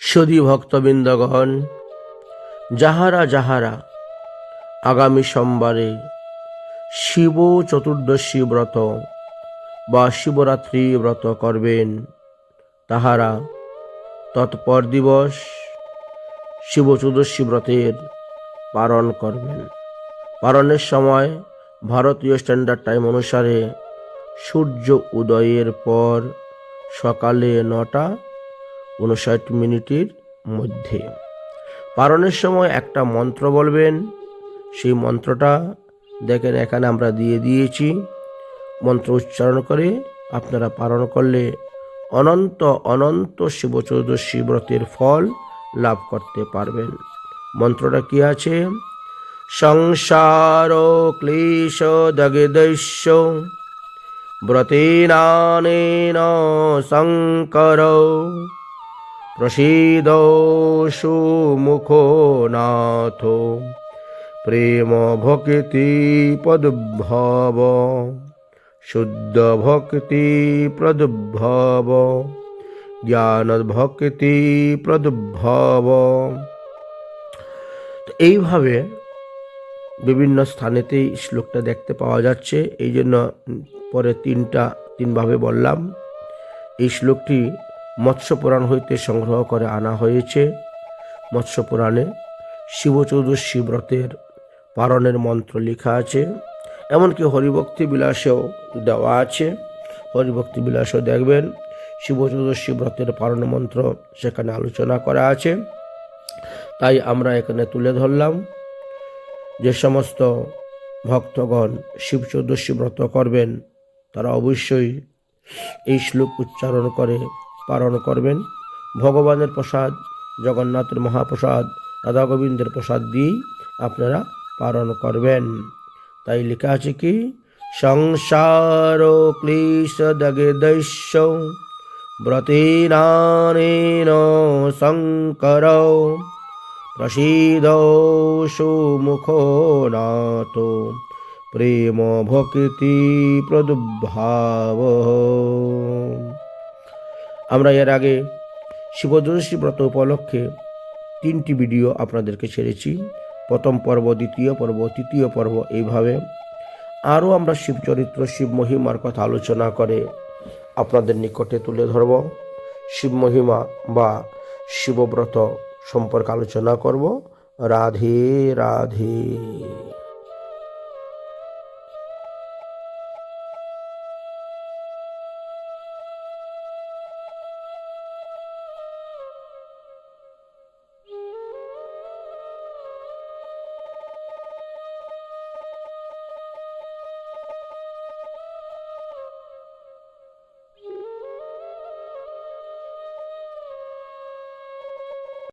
সুধী ভক্তবৃন্দগণ, যাহারা যাহারা আগামী সোমবারে শিব চতুর্দশী ব্রত বা শিবরাত্রি ব্রত করবেন, তাহারা তৎপর দিবস শিব চতুর্দশী ব্রতের পালন করবেন। পালনের সময় ভারতীয় স্ট্যান্ডার্ড টাইম অনুসারে সূর্য উদয়ের পর সকালে 9:59 মধ্যে। পালনের সময় একটা মন্ত্র বলবেন। সেই মন্ত্রটা দেখেন এখানে আমরা দিয়ে দিয়েছি। মন্ত্র উচ্চারণ করে আপনারা পালন করলে অনন্ত অনন্ত শিব চতুর্দশী ব্রতের ফল লাভ করতে পারবেন। মন্ত্রটা কি আছে? সংসার ক্লেশ দগ্ধস্য ব্রতেনানেন শঙ্কর প্রসীদ সুমুখো নাথ প্রেম ভক্তি পদুদ্ভব শুদ্ধ ভক্তি প্রদুদ্ভব জ্ঞান ভক্তি প্রদুদ্ভব। এইভাবে বিভিন্ন স্থানেতেই শ্লোকটা দেখতে পাওয়া যাচ্ছে, এই জন্য পরে তিনভাবে বললাম। এই শ্লোকটি মৎস্য পুরাণ হইতে সংগ্রহ করে আনা হয়েছে। মৎস্য পুরাণে শিব চতুর্দশী ব্রতের পালনের মন্ত্র লেখা আছে, এমনকি হরিভক্তি বিলাসেও দেওয়া আছে। হরিভক্তি বিলাসও দেখবেন শিব চতুর্দশী ব্রতের পালন মন্ত্র সেখানে আলোচনা করা আছে। তাই আমরা এখানে তুলে ধরলাম। যে সমস্ত ভক্তগণ শিব চতুর্দশী ব্রত করবেন তারা অবশ্যই এই শ্লোক উচ্চারণ করে পালন করবেন। ভগবানের প্রসাদ, জগন্নাথের মহাপ্রসাদ, রাধা গোবিন্দের প্রসাদ দিয়েই আপনারা পালন করবেন। তাই লেখা আছে কি? সংসার ক্লেশ দগ্ধস্য ব্রতেনানেন শঙ্কর প্রসীদ সুমুখো নাথ প্রেম ভক্তি প্রদুদ্ভব। আমরা এর আগে শিব চতুর্দশী ব্রত উপলক্ষে 3টি ভিডিও আপনাদেরকে ছেড়েছি। প্রথম পর্ব, দ্বিতীয় পর্ব, তৃতীয় পর্ব, এইভাবে আরও আমরা শিবচরিত্র, শিব মহিমার কথা আলোচনা করে আপনাদের নিকটে তুলে ধরব। শিব মহিমা বা শিবব্রত সম্পর্কে আলোচনা করব। রাধে রাধে।